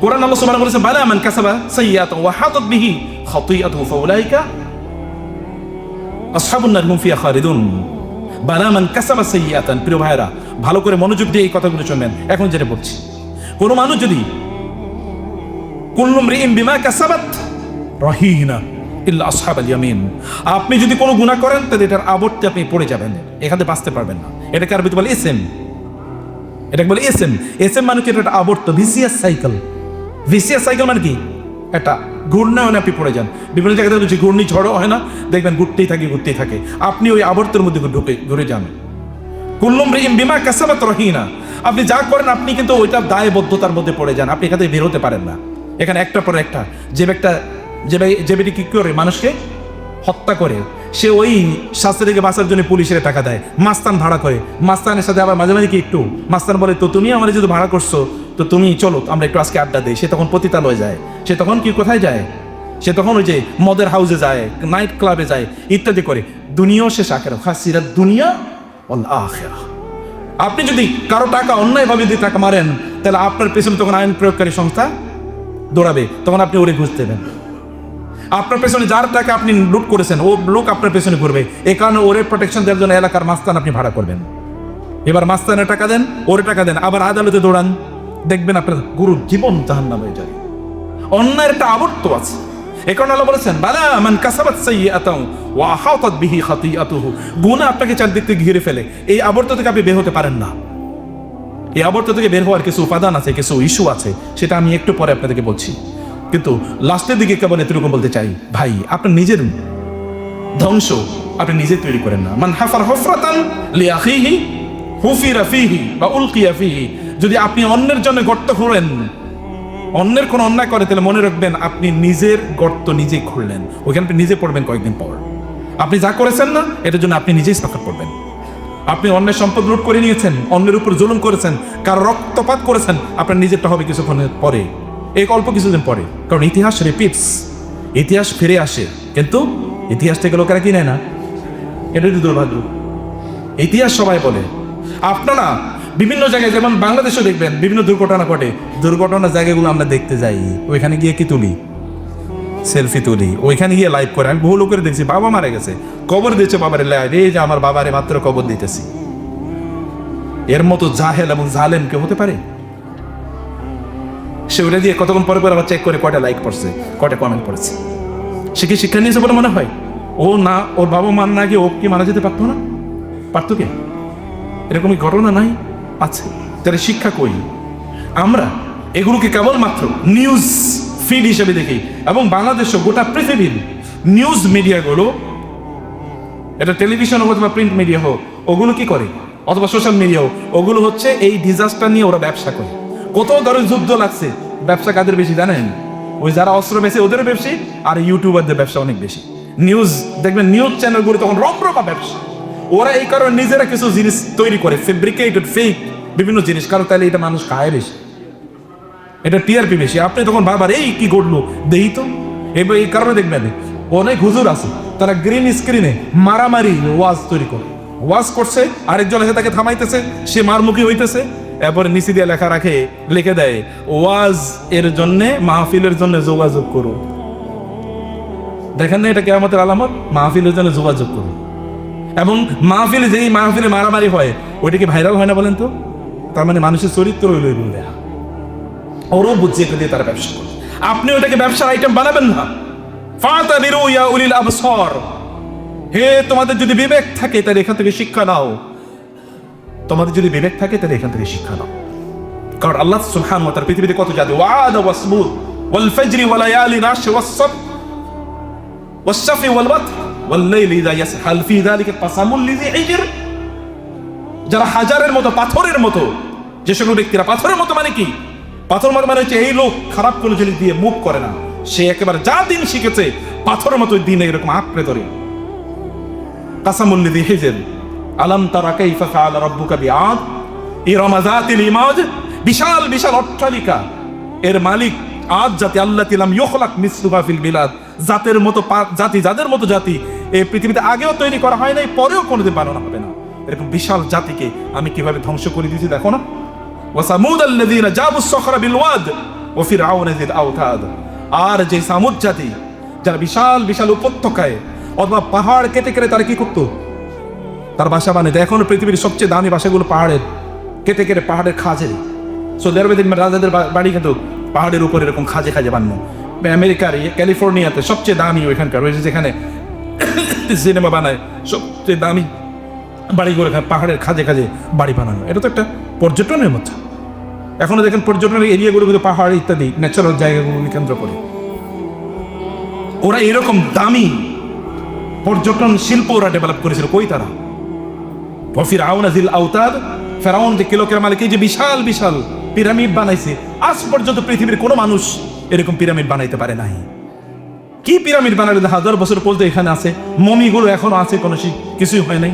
কোরআন আল্লাহ সুবহানাহু ওয়া তাআলা বলেছেন বালা মান কাসাবা সাইয়্যাতান ওয়া হাতাত বিহি খাতিআতুহু ফাউলাইকা আসহাবুন নার হুম ফিহা খালিদুন। বালা মান কাসাবা সাইয়্যাতান, প্রিয় ভাইরা ভালো করে মনোযোগ দিয়ে এই কথাগুলো শুনবেন। এখন যেটা বলছি, কোন মানুষ যদি কুল্লু মরিইন বিমা কাসাবাত রাহিনা ইল্লা আসহাবাল ইয়ামিন, আপনি যদি কোনো গুনাহ করেন তাহলে এটার আবর্তে আপনি পড়ে যাবেন, এখানে বাঁচতে পারবেন না। এটাকে আরবিতে বলে এসএম, এটাকে বলে এসএম। এসএম মানে কি? এটা একটা আবর্ত, ভিসিয়াস সাইকেল। ভিসিয়াস সাইকেল মানে কি? একটা ঘূর্ণায়নে আপনি পড়ে যান। বিভিন্ন জায়গায় দেখবেন ঘূর্ণি ঝড়ো হয় না, দেখবেন ঘুরতেই থাকে, আপনি ওই আবর্তের মধ্যে ঘুরে যান। কুল্লু মরিইন বিমা কাসাবাত রাহিনা, আপনি যা করেন আপনি কিন্তু ওইটা দায়বদ্ধতার মধ্যে পড়ে যান, আপনি এখান থেকে বের হতে পারেন না। এখানে একটার পর একটা যে ব্যক্তি কি করে মানুষকে হত্যা করে, সে ওই শাস্তি থেকে বাঁচার জন্য পুলিশের টাকা দেয়, মাস্তান ভাড়া করে, মাস্তানের সাথে আবার মাঝে মাঝে কি একটু মাস্তান বলে তো তুমি আমার যেহেতু ভাড়া করছো তো তুমি চলো আমরা একটু আজকে আড্ডা দিই। সে তখন পতিতালয়ে যায়, সে তখন কি কোথায় যায়, সে তখন ওই যে মদের হাউসে যায়, নাইট ক্লাবে যায় ইত্যাদি করে। দুনিয়াও শেষ আখিরাত, খাসিরাত দুনিয়া ওয়াল আখিরাহ। আপনি যদি কারো টাকা অন্যায়ভাবে যদি টাকা মারেন তাহলে আপনার পেছনে তখন আইন প্রয়োগকারী সংস্থা দৌড়াবে, তখন আপনি ওরে ঘুষ দেবেন। আপনার পেছনে যার টাকা আপনি লুট করেছেন ও লোক আপনার পেছনে ঘুরবে, এই কারণে ওরে প্রোটেকশন দেওয়ার জন্য এলাকার মাস্তান আপনি ভাড়া করবেন। এবার মাস্তানের টাকা দেন, ওরে টাকা দেন, আবার আদালতে দৌড়ান, দেখবেন আপনার গুরু জীবন জাহান্নাম হয়ে যায়। অন্যায়ের একটা আবর্ত আছে। এই কারণে আল্লাহ বলেছেন বালা মান কাসাবাত সাইয়্যাতান ওয়া আহাতাত বিহি খাতিআতুহু, গুনাহ আপনাকে চারদিক থেকে ঘিরে ফেলে, এই আবর্ত থেকে আপনি বের হতে পারেন না। এই আবর্ত থেকে বের হওয়ার কিছু উপাদান আছে, কিছু ইস্যু আছে, সেটা আমি একটু পরে আপনাদেরকে বলছি। কিন্তু লাস্টের দিকে কেবল এতটুকু বলতে চাই, ভাই আপনার নিজের ধ্বংস আপনি নিজে তৈরি করেন না। মান হাফার হুফরাতান লিআখিহি হুফিরা ফিহি বা উলকিয়া ফিহি, যদি আপনি অন্যের জন্য গর্ত খুঁড়েন, অন্যের কোনো অন্যায় করে তাহলে মনে রাখবেন আপনি নিজের গর্ত নিজেই খুঁড়লেন, ওইখানে আপনি নিজে পড়বেন কয়েকদিন পর। আপনি যা করেছেন না এটার জন্য আপনি নিজেই সাফার করবেন। আপনি অন্যের সম্পদ লুট করে নিয়েছেন, অন্যের উপর জুলুম করেছেন, কারো রক্তপাত করেছেন, আপনার নিজেরটা হবে কিছুক্ষণের পরে, এই অল্প কিছুদিন পরে। কারণ ইতিহাস রিপিটস, ইতিহাস ফিরে আসে, কিন্তু ইতিহাস থেকে লোকেরা কি নেয় না, এটা একটু দুর্ভাগ্য। ইতিহাস সবাই বলে। আপনারা বিভিন্ন জায়গায় যেমন বাংলাদেশও দেখবেন বিভিন্ন দুর্ঘটনা ঘটে, দুর্ঘটনার জায়গাগুলো আমরা দেখতে যাই, ওইখানে গিয়ে কি তুলি, সেলফি তুলি, ওইখানে গিয়ে লাইভ করে। আমি বহু লোকের দেখছি বাবা মারা গেছে, কবর দিচ্ছে, বাবারে লাইভ, এই যে আমার বাবারে মাত্র কবর দিতেছি। এর মতো জাহেল এবং জালেম কেউ হতে পারে? সে ওটা দিয়ে কতক্ষণ পরে পরে আবার চেক করে কয়টা লাইক পড়ছে, কয়টা কমেন্ট পড়েছে। সে কি শিক্ষা নিয়েছে বলে মনে হয়? ও না, ওর বাবা মান না গিয়ে ও কি মারা যেতে পারতো না? পারতো কে? এরকমই ঘটনা নাই? আছে। তাহলে শিক্ষা কই? আমরা এগুলোকে কেবলমাত্র নিউজ ফিড হিসেবে দেখি, এবং বাংলাদেশও গোটা পৃথিবীর নিউজ মিডিয়াগুলো, এটা টেলিভিশন হোক অথবা প্রিন্ট মিডিয়া হোক, ওগুলো কি করে, অথবা সোশ্যাল মিডিয়া হোক, ওগুলো হচ্ছে এই ডিজাস্টার নিয়ে ওরা ব্যবসা করে। কত ধরনের যুদ্ধ লাগছে, ব্যবসা কাদের বেশি জানেন? ওই যারা অস্ত্র বেশি ওদের বেশি, আর ইউটিউবারদের ব্যবসা অনেক বেশি। নিউজ দেখবেন, নিউজ চ্যানেলগুলো তখন রকরকা ব্যবসা। ওরা এই কারণে নিজেরা কিছু জিনিস তৈরি করে, ফেব্রিকেটেড ফেক বিভিন্ন জিনিস, কারণ তাহলে এটা মানুষ খায় বেশি, এটা টিআরপি বেশি। আপনি তখন বারবার এই কি ঘটলো দেখি তো। এবার এই কারণে দেখবেন অনেক হুজুর আছে, তারা গ্রিন স্ক্রিনে মারামারি ওয়াজ তৈরি করে, ওয়াজ করছে, আরেকজন এসে তাকে থামাইতেছে, সে মারমুখী হইতেছে, এরপরে নিচে দিয়ে লেখা রাখে, লিখে দেয় ওয়াজ এর জন্যে, মাহফিলের জন্য যোগাযোগ করুন। দেখেন না এটা কিয়ামতের আলামত? মাহফিলের জন্য যোগাযোগ করুন। এবং মাহফিলে যেই মাহফিলে মারামারি হয় ওইটা কি ভাইরাল হয় না বলেন তো? তার মানে মানুষের চরিত্র হইল এগুলো দেখা, ওরও বুঝছে এটা দিয়ে তারা ব্যবসা করে। আপনি ওটাকে ব্যবসার আইটেম বানাবেন না। ফাতাবিরু ইয়া উলিল আবসার, হে তোমাদের যদি বিবেক থাকে তাহলে এখান থেকে শিক্ষা নাও, তোমাদের যদি বিবেক থাকে তাহলে এখান থেকে শিক্ষা নাও। কারণ আল্লাহ সুবহানাহু ওয়া তাআলা পৃথিবীতে কত জাতি, ওয়াদ ওয়াসমুদ ওয়াল ফজরি ওয়া লায়ালিন আশর ওয়াস-সাব ওয়াস-শাফি ওয়াল ওয়াতর ওয়াল লাইলি ইযা ইয়াসর হাল ফি যালিকা কাসামুল লিযি হিজর। যারা হাজারের মতো, পাথরের মতো, যে সকল ব্যক্তিরা পাথরের মতো, মানে কি পাথর মানে হচ্ছে এই লোক খারাপ কোনো জিনিস দিয়ে মুভ করে না, সে একেবারে যা দিন শিখেছে পাথরের মতো দিন এরকম আঁকড়ে ধরে। কাসামুল লিযি হিজর আলাম তারা কাইফা ফাআলা রাব্বুকা বিআদ ইরম যাতিল ইমাদ। বিশাল বিশাল অট্টালিকা এর মালিক আদ জাতি, আল্লাতী লাম ইউখলাক মিসলুহা ফিল বিলাদ, জাতের মতো জাতি, যাদের মতো জাতি এই পৃথিবীতে আগেও তৈরি করা হয় নাই, পরেও কোনোদিন বানানো হবে না। এরকম বিশাল জাতিকে আমি কিভাবে ধ্বংস করে দিয়েছি দেখো না। ওয়া সামুদ আল্লাযীনা জাবুস সখরা বিল ওয়াদ ওয়া ফিরআউন যিল আওতাদ। আর যে সামুদ জাতি যারা বিশাল বিশাল উপত্যকায় অথবা পাহাড় কেটে কেটে তারা কি করতো, তার বাসা বানাইতো। এখন পৃথিবীর সবচেয়ে দামি বাসাগুলো পাহাড়ের, কেটে কেটে পাহাড়ের খাজে। সৌদি আরবে দেখবেন রাজাদের বাড়ি কিন্তু পাহাড়ের উপর এরকম খাজে খাজে বানানো। আমেরিকার ক্যালিফোর্নিয়াতে সবচেয়ে দামি ওইখানকার, ওই যেখানে সিনেমা বানায় সবচেয়ে দামি বাড়িগুলো পাহাড়ের খাজে খাজে বাড়ি বানানো। এটা তো একটা পর্যটনের মতো। এখনো দেখেন পর্যটনের এরিয়াগুলো কিন্তু পাহাড় ইত্যাদি ন্যাচারাল জায়গাগুলোকে কেন্দ্র করে ওরা এরকম দামি পর্যটন শিল্প ওরা ডেভেলপ করেছিল। কই তারা? ফিরআউন যিল আওতাদ, ফেরাউন যে কিলোকের মালিক, এই যে বিশাল বিশাল পিরামিড বানাইছে, আজ পর্যন্ত পৃথিবীর কোনো মানুষ এরকম পিরামিড বানাইতে পারে নাই। কি পিরামিড বানালে 1000 বছর পর্যন্ত এখানে আছে, মমিগুলো এখনো আছে, কোনো কিছুই হয় নাই।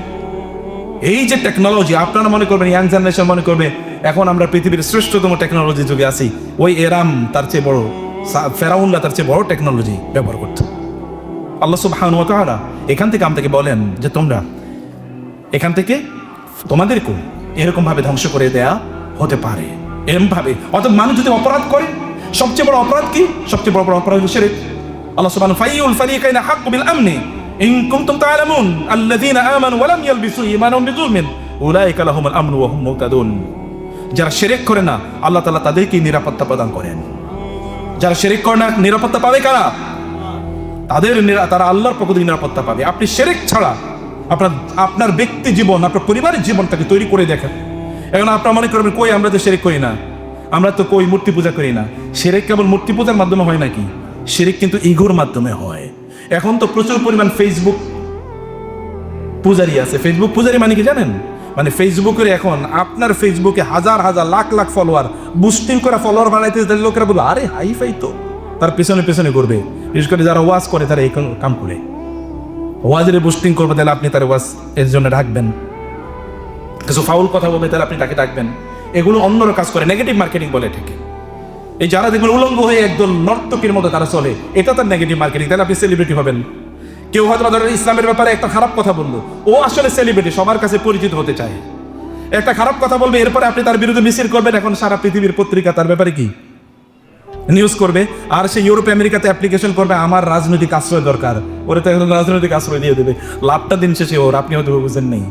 এই যে টেকনোলজি, আপনারা মনে করবেন, ইয়াং জেনারেশন মনে করবে এখন আমরা পৃথিবীর শ্রেষ্ঠতম টেকনোলজি যুগে আছি। ওই এরাম তার চেয়ে বড়, ফেরাউনরা তার চেয়ে বড় টেকনোলজি ব্যবহার করত। আল্লাহ সুবহানাহু ওয়া তাআলা এখান থেকে আমাদেরকে বলেন যে তোমরা এখান থেকে তোমাদেরকে এরকম ভাবে ধ্বংস করে দেয়া হতে পারে, এরকম ভাবে। অর্থাৎ মানুষ যদি অপরাধ করে, সবচেয়ে বড় অপরাধ কি? সবচেয়ে বড় অপরাধ হলো শিরক। আল্লাহ সুবহানাহু ফাইউল ফারিকাইনা হাক্কু বিল আমনি ইন কুনতুম তা'লামুন আল্লাযীনা আমানু ওয়া লাম ইয়ালবিসু ঈমানাহুম বিযুলমিন উলাইকা লাহুমুল আমনু ওয়া হুম মুহতাদুন। যারা শিরক করে না, আল্লাহ তাআলা তাদেরকে নিরাপত্তা প্রদান করেন। যারা শিরক করে না, নিরাপত্তা পাবে কারা? তারা আল্লাহর পক্ষ থেকে নিরাপত্তা পাবে। আপনি শিরক ছাড়া আপনার ব্যক্তি জীবন, আপনার পরিবারের জীবনটাকে তৈরি করে দেখেন। এখন আপনারা মনে করবেন কই আমরা তো শিরক করি না, আমরা তো কই মূর্তি পূজা করি না। শিরক কেবল মূর্তি পূজার মাধ্যমে হয় নাকি? শিরক কিন্তু ইগোর মাধ্যমে হয়। এখন তো প্রচুর পরিমাণ ফেসবুক পূজারি আছে। ফেসবুক পূজারি মানে কি জানেন? মানে ফেসবুকের এখন আপনার ফেসবুকে হাজার হাজার লাখ লাখ ফলোয়ার, বুস্টিং করা ফলোয়ার বানাইতে লোকেরা বলবে আরে হাই ফাই তো, তার পেছনে পেছনে করবে। বিশেষ করে যারা ওয়াজ করে তারা এই কাম করে, ওয়াজের বুস্টিং করবে, তাহলে আপনি তার ওয়াজ এর জন্য ডাকবেন। কিছু ফাউল কথা বলবে, তাহলে আপনি তাকে ডাকবেন। এগুলো অন্যরা কাজ করে, নেগেটিভ মার্কেটিং বলে ঠিক। এই যারা দেখবেন উলঙ্গ হয়ে একদম নর্তকীর মতো তারা চলে, এটা তার নেগেটিভ মার্কেটিং। তাহলে আপনি সেলিব্রিটি হবেন। কেউ হয়তো ধরেন ইসলামের ব্যাপারে একটা খারাপ কথা বললো, ও আসলে সেলিব্রিটি, সবার কাছে পরিচিত হতে চায়। একটা খারাপ কথা বলবে, এরপরে আপনি তার বিরুদ্ধে মিছিল করবেন। এখন সারা পৃথিবীর পত্রিকা তার ব্যাপারে কি নিউজ করবে, আর সে ইউরোপ আমেরিকাতে অ্যাপ্লিকেশন করবে আমার রাজনৈতিক আশ্রয় দরকার, ওরে তো এখন রাজনৈতিক আশ্রয় দিয়ে দেবে। লাভটা দিন শেষে ওর, আপনি হয়তো বুঝেন নেই।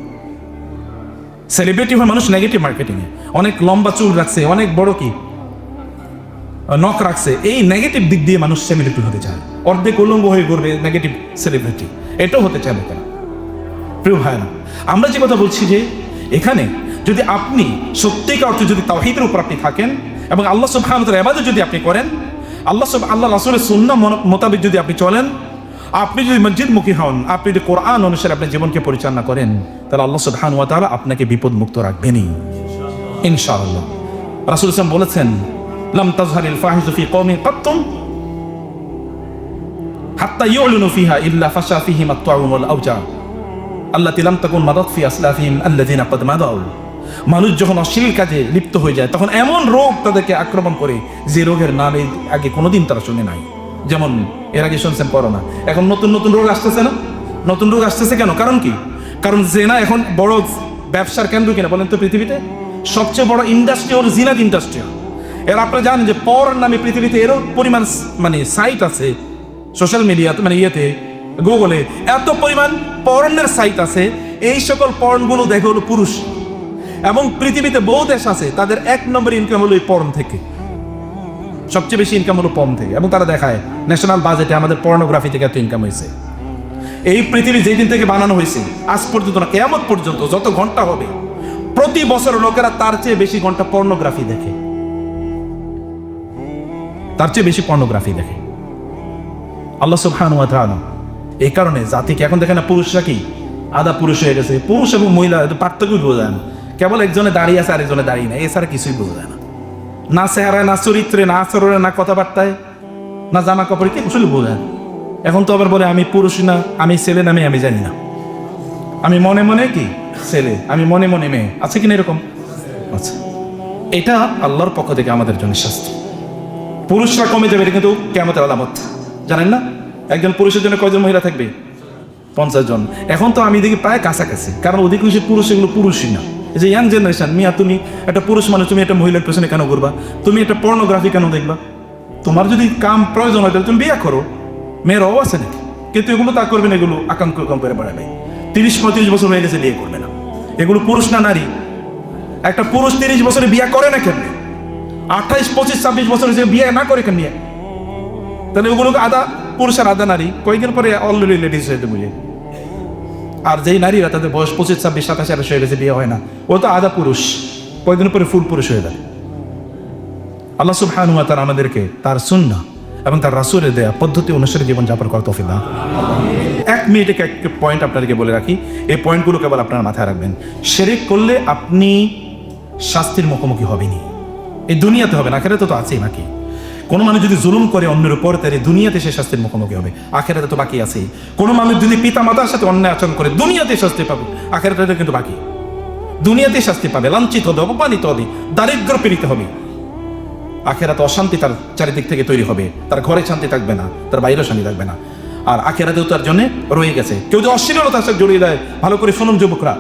সেলিব্রিটি হয় মানুষ নেগেটিভ মার্কেটিং এ, অনেক লম্বা চুল রাখছে, অনেক বড় কি নখ রাখছে, এই নেগেটিভ দিক দিয়ে মানুষ সেলিব্রিটি হতে চায়। অর্ধেক উলঙ্গ হয়ে ঘুরবে, নেগেটিভ সেলিব্রিটি, এটাও হতে চায় লোকেরা। প্রিয় ভাই না, আমরা যে কথা বলছি যে এখানে যদি আপনি সত্যিকার অর্থে যদি তাওহীদের উপর আপনি থাকেন এবং আল্লাহ সুবহানাহু ওয়া তাআলার ইবাদত যদি আপনি করেন, আল্লাহ রাসূলের সুন্নাহ মোতাবেক যদি আপনি চলেন, আপনি যদি মসজিদমুখী হন, আপনি যদি কোরআন অনুসারে আপনার জীবনকে পরিচালনা করেন, তাহলে আল্লাহ সুবহানাহু ওয়া তাআলা আপনাকে বিপদ মুক্ত রাখবেনই ইনশাআল্লাহ। রাসূল সাল্লাল্লাহু আলাইহি ওয়াসাল্লাম বলেছেন, লাম তাজহারিল ফাহিশু ফি কওমিন কাত্তুম হাত্তা ইউলিনু ফিহা ইল্লা ফাশা ফিহিম আত-তাউন ওয়াল আওজা আল্লাতী লাম তাকুন মাদাত ফি আসলাফিহিম আল্লাযীনা ক্বাদ মাদাউ। মানুষ যখন অশ্লীল কাজে লিপ্ত হয়ে যায়, তখন এমন রোগ তাদেরকে আক্রমণ করে যে রোগের নাম আগে কোনোদিন তারা শুনে নাই। যেমন এর আগে শুনছেন করোনা, এখন নতুন নতুন রোগ আসতেছে না? নতুন রোগ আসতেছে কেন? কারণ কি? কারণ জেনা এখন বড় ব্যবসার কেন্দ্র কিনা বলেন তো পৃথিবীতে? সবচেয়ে বড় ইন্ডাস্ট্রি হল জিনাত ইন্ডাস্ট্রি। এর আপনারা জানেন যে পর্ন নামে পৃথিবীতে এরও পরিমাণ মানে সাইট আছে সোশ্যাল মিডিয়াতে, মানে ইয়েতে গুগলে এত পরিমাণ পর্নের সাইট আছে। এই সকল পর্নগুলো দেখে হলো পুরুষ, এবং পৃথিবীতে বহু দেশ আছে তাদের 1 নম্বর ইনকাম হলো এই পর্ন থেকে। সবচেয়ে বেশি ইনকাম হলো পর্ন থেকে, এবং তারা দেখায় ন্যাশনাল বাজেটে আমাদের পর্নোগ্রাফি থেকে এত ইনকাম হয়েছে। এই পৃথিবী যেই দিন থেকে বানানো হয়েছে আজ পর্যন্ত না, কিয়ামত পর্যন্ত যত ঘন্টা হবে, প্রতি বছর লোকেরা তার চেয়ে বেশি ঘন্টা পর্নোগ্রাফি দেখে, তার চেয়ে বেশি পর্নোগ্রাফি দেখে। আল্লাহ সুবহানাহু ওয়া তাআলা এই কারণে জাতিকে, এখন দেখেন না পুরুষরা কি আধা পুরুষ হয়ে গেছে, পুরুষ এবং মহিলা পার্থক্য বোঝা যায় না, কেবল একজনে দাঁড়িয়ে আছে আরেকজনে দাঁড়িয়ে না, এছাড়া কিছুই বোঝা যায় না, না চেহারায়, না চরিত্রে, না আচরণে, না কথাবার্তায়, না জামা কাপড়ে, কি আসলে বোঝা যায়। এখন তো আবার বলে আমি পুরুষ না, আমি ছেলে না, আমি জানি না, আমি মনে মনে কি ছেলে, আমি মনে মনে মেয়ে, আছে কিনা এরকম? আচ্ছা, এটা আল্লাহর পক্ষ থেকে আমাদের জন্য শাস্তি। পুরুষরা কমে যাবে, এটা কিন্তু কিয়ামতের আলামত, জানেন না? একজন পুরুষের জন্য কয়জন মহিলা থাকবে? 50 জন। এখন তো আমি দেখি প্রায় কাছাকাছি, কারণ অধিকাংশ পুরুষ এগুলো পুরুষই না। এই যে ইয়াং জেনারেশন, মিয়া তুমি একটা পুরুষ মানুষ, তুমি একটা মহিলার পেছনে কেন ঘুরবা? তুমি একটা পর্নোগ্রাফি কেন দেখবা? তোমার যদি কাম প্রয়োজন হয় তাহলে তুমি বিয়ে করো, মেয়েরাও আছে নাকি? কিন্তু এগুলো তা করবে না, এগুলো আকাঙ্ক্ষা কম করে বাড়াবে। 30-35 বছর হয়ে গেছে, বিয়ে করবে না। এগুলো পুরুষ না নারী? একটা পুরুষ 30 বছরে বিয়ে করে না কেন? 28, 25, 26 বছর হয়েছে, বিয়ে না করে কেন? তাহলে ওগুলো আধা পুরুষ আর আধা নারী, কয়েকদিন পরে অলরেডি লেডিস হয়ে বুঝে। আর যেই নারীরা তাদের বয়স 25, 26, 27, 28 হয়ে গেছে, বিয়ে হয় না, ও তো আধা পুরুষ, কয়েকদিন পরে ফুল পুরুষ হয়ে যায়। আল্লাহ সুবহানাহু ওয়া তাআলা আমাদেরকে তার সুন্নাহ এবং তার রাসূলের দেয়া পদ্ধতি অনুসারে জীবন যাপন করার তৌফিক দান। 1 মিনিটে একটা পয়েন্ট আপনাদেরকে বলে রাখি, এই পয়েন্টগুলো কেবল আপনার মাথায় রাখবেন। শিরক করলে আপনি শাস্তির মুখোমুখি হবেনই, এই দুনিয়াতে হবে না, আখিরাতে তো আছেই বাকি। কোনো মানুষ যদি জুলুম করে অন্যের উপর, তাহলে দুনিয়াতে সে শাস্তির মুখোমুখি হবে, আখিরাতে তো বাকি আছেই। কোনো মানুষ যদি পিতা মাতার সাথে অন্যায় আচরণ করে, দুনিয়াতে শাস্তি পাবে, আখিরাতে কিন্তু বাকি। দুনিয়াতে শাস্তি পাবে, লাঞ্ছিত হবে, অপমানিত হবে, দারিদ্র পীড়িত হবে। আখিরাতে অশান্তি তার চারিদিক থেকে তৈরি হবে, তার ঘরে শান্তি থাকবে না, তার বাইরেও শান্তি থাকবে না। আর আখিরাতেও তার জন্য রয়ে গেছে। কেউ যদি অশ্লীলতার সাথে জড়িয়ে দেয়, ভালো করে শুনুন যুবকরা,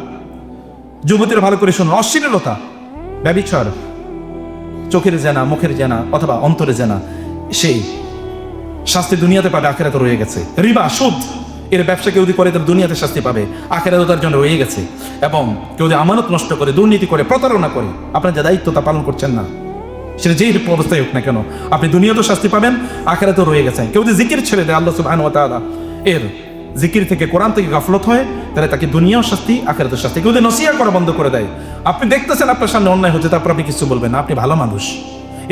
যুবতীরা ভালো করে শুনুন, অশ্লীলতা, ব্যভিচার, চোখের জেনা, মুখের জেনা অথবা অন্তরে জেনা, সেই শাস্তি দুনিয়াতে পাবে, আখিরাতে রয়ে গেছে। রিবা, সুদ, এর ব্যবসা কেউ যদি করে তার দুনিয়াতে শাস্তি পাবে, আখিরাতে তার জন্য রয়ে গেছে। এবং কেউ যদি আমানত নষ্ট করে, দুর্নীতি করে, প্রতারণা করে, আপনার যে দায়িত্ব তা পালন করছেন না, সেটা যেই অবস্থায় হোক না কেন, আপনি দুনিয়াতেও শাস্তি পাবেন, আখিরাতেও রয়ে গেছে। কেউ যদি জিকির ছেড়ে দেয় আল্লাহ সুবহানাহু ওয়া তাআলা এর জিকির থেকে, কোরআন থেকে গাফলত হয়, তাহলে তাকে দুনিয়াও শাস্তি, আখিরাতেও শাস্তি। কেউ যদি নসিহত করা বন্ধ করে দেয়, আপনি দেখতেছেন আপনার সামনে অন্যায় হচ্ছে, তারপর আপনি কিছু বলবেন না, আপনি ভালো মানুষ,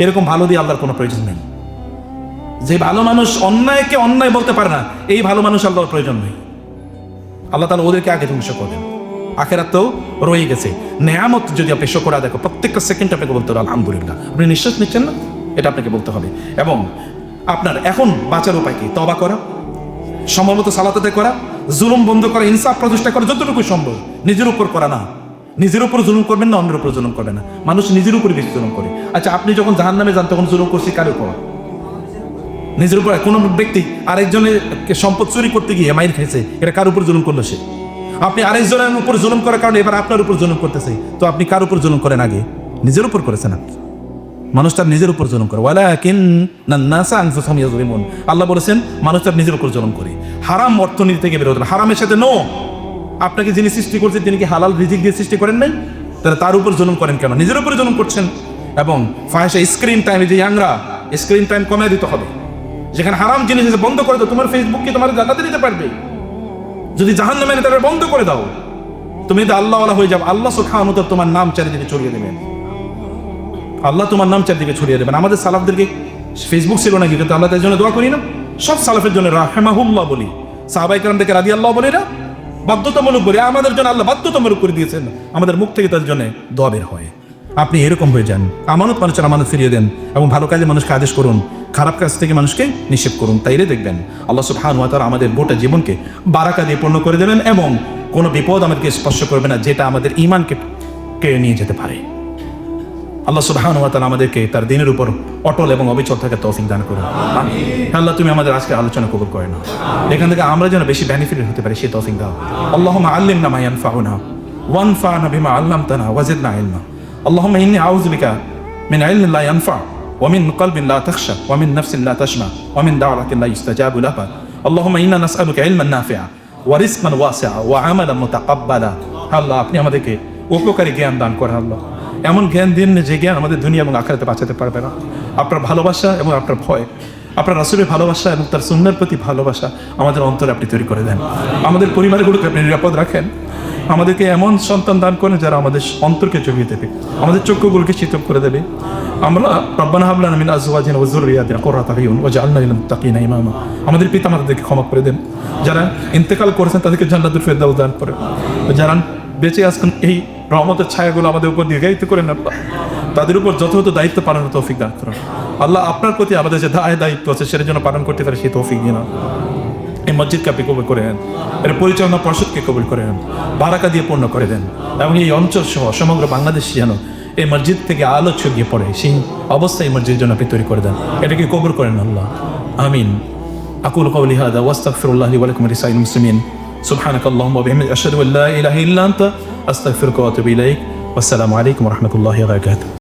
এরকম ভালো দিয়ে আল্লাহর কোনো প্রয়োজন নেই। যে ভালো মানুষ অন্যায়কে অন্যায় বলতে পারে না, এই ভালো মানুষ আল্লাহর প্রয়োজন নেই। আল্লাহ তাআলা ওদেরকে আগে ধ্বংস করবেন, আখিরাতেও রয়ে গেছে। নেয়ামত যদি আপনি শুকর আদায় করেন, প্রত্যেকটা সেকেন্ড আপনাকে বলতে হবে আলহামদুলিল্লাহ। আপনি নিঃশ্বাস নিচ্ছেন না, এটা আপনাকে বলতে হবে। এবং আপনার এখন বাঁচার উপায় কি? তওবা করা, সময়মতো সালাত আদায় করা, জুলুম বন্ধ করা, ইনসাফ প্রতিষ্ঠা করা, যতটুকু সম্ভব। নিজের উপর করা না, নিজের উপর জুলুম করবেন না, অন্যের উপর জুলুম করবেন না। মানুষ নিজের উপর বেশি জুলুম করে। আচ্ছা, আপনি যখন জাহান্নামে যান তখন জুলুম করছি কার উপর? নিজের উপর। কোনো ব্যক্তি আরেকজনের সম্পদ চুরি করতে গিয়ে মাইর খেয়েছে, এটা কার উপর জুলুম করলো সে? আপনি আরেকজনের উপর জুলুম করার কারণে এবার আপনার উপর জুলুম করতেছে, তো আপনি কার উপর জুলুম করেন? আগে নিজের উপর করেছেন আপনি। মানুষ তার নিজের উপর জুলুম করে, ওয়ালাকিন্নান নাসা আনফুসাহুম ইয়াজলিমুন। আল্লাহ বলেছেন মানুষ তার নিজের উপর জুলুম করে। হারাম অর্থনীতি থেকে বের হতে হবে, হারামের সাথে নো। আপনাকে যিনি সৃষ্টি করছেন তিনি কি হালাল রিজিক দিয়ে সৃষ্টি করেন নাই? তাহলে তার উপর জুলুম করেন কেন? নিজের উপরে জুলুম করছেন। এবং ফাহিশা, স্ক্রিন টাইম, যে ইয়াংরা, স্ক্রিন টাইম কমিয়ে দিতে হবে। যেখানে হারাম জিনিস আছে বন্ধ করে দাও। তোমার ফেসবুক কি তোমার জান্নাতে দিতে পারবে? যদি জাহান্নামে নেয় তাহলে বন্ধ করে দাও। তুমি যদি আল্লাহওয়ালা হয়ে যাও, আল্লাহ সুবহানাহু ওয়া তাআলা তোমার নাম চারিদিকে ছড়িয়ে দেবেন। আল্লাহ তোমার নাম চারিদিকে ছড়িয়ে দেবেন। আমাদের সালাফদেরকে ফেসবুক ছিল নাকি, কিন্তু আমরা তার জন্য দোয়া করি না? সব সালাফের জন্য রাহিমাহুল্লাহ বলি, সাহাবায়ে কেরামদেরকে রাদিয়াল্লাহু বলি না, বাধ্যতামূলক বলি। আমাদের জন্য আল্লাহ বাধ্যতামূলক করে দিয়েছেন, আমাদের মুখ থেকে তার জন্য দোয়া বের হয়। আপনি এরকম হয়ে যান, আমানত মানুষের আমানত ফিরিয়ে দেন, এবং ভালো কাজে মানুষকে আদেশ করুন, খারাপ কাজ থেকে মানুষকে নিষেধ করুন। তাইলে দেখবেন আল্লাহ সুবহানাহু ওয়া তাআলা আমাদের গোটা জীবনকে বারাকা দিয়ে পূর্ণ করে দেবেন, এবং কোনো বিপদ আমাদেরকে স্পর্শ করবে না যেটা আমাদের ঈমানকে কেড়ে নিয়ে যেতে পারে। আল্লাহ সুবহানাহু ওয়া তাআলা আমাদেরকে তার দ্বীনের উপর অটল এবং অবিচল থাকার তৌফিক দান করুন। আল্লাহ তুমি আমাদের আজকে আলোচনা কবুল করে নাও, এখান থেকে আমরা যেন বেশি বেনিফিটেড হতে পারি সেই তৌফিক দাও। আল্লাহুম্মা আল্লিমনা মা ইয়ানফাউনা ওয়ানফা'না বিমা আল্লামতানা ওয়াজিদনা ইলমা। আল্লাহুম্মা ইন্নী আউযু বিকা মিন ইলমিন লা ইয়ানফা ওয়া মিন কলবিন লা তাখশা ওয়া মিন নাফসিন লা তাশমা ওয়া মিন দাওয়াতিন লা ইস্তাজাবু লাহা। আল্লাহুম্মা ইন্না নাসআলুকা ইলমান নাফিআ ওয়া রিজকান ওয়াসিআ ওয়া আমালান মুতাকাব্বালা। আল্লাহ আপনি আমাদেরকে উপকারী জ্ঞান দান করেন। আল্লাহ এমন জ্ঞান দিন যে জ্ঞান আমাদের দুনিয়া এবং আখিরাতে বাঁচাতে পারবে না। আপনার ভালোবাসা এবং আপনার ভয় আপনার রাসূলের ভালোবাসা এবং তার সুন্নাহর প্রতি ভালোবাসা আমাদের অন্তরে আপনি তৈরি করে দেন। আমাদের পরিবারগুলোকে আপনি নিরাপদ রাখেন। আমাদেরকে এমন সন্তান দান করেন যারা আমাদের অন্তরকে জড়িয়ে দেবে, আমাদের চক্ষুগুলোকে শীতল করে দেবে। আমরা রব্বানা হাব লানা মিন আজওয়াজিনা ওয়া যুররিয়াতিনা কুররাতা আয়ুন ওয়াজআলনা লিল মুত্তাকিনা ইমামা। আমাদের পিতামাতাদেরকে ক্ষমা করে দেন, যারা ইন্তেকাল করেছেন তাদেরকে জান্নাতুল ফেরদাউস দান করেন, যারা বেঁচে আছেন এই রহমতের ছায়াগুলো আমাদের উপর দীর্ঘায়িত করেন আল্লাহ, তাদের উপর যথাযথ দায়িত্ব পালনের তৌফিক দান করেন আল্লাহ। আপনার প্রতি আমাদের যে দায়িত্ব আছে সেটার জন্য পালন করতে পারে সেই তৌফিক দিন। এই মসজিদকে আপনি কবুল করে নেন, এর পরিচালনা পর্ষদকে কবুল করে নেন, বারাকা দিয়ে পূর্ণ করে দেন, এবং এই অঞ্চল সহ সমগ্র বাংলাদেশ যেন এই মসজিদ থেকে আলো ছড়িয়ে পড়ে সেই অবস্থায় এই মসজিদের জন্য আপনি তৈরি করে দেন। এটাকে কবুল করেন আল্লাহ, আমিন। আকুলু কওলি হাযা ওয়া আস্তাগফিরুল্লাহ লি ওয়া লাকুম ওয়া লিসাইরিল মুসলিমিন। সুবহানাকাল্লাহুম্মা ওয়া বিহামদিকা আশহাদু আল্লা ইলাহা ইল্লা আনতা আস্তাগফিরুকা ওয়া আতুবু ইলাইক। ওয়াসসালামু আলাইকুম ওয়া রাহমাতুল্লাহি ওয়া বারাকাতুহু।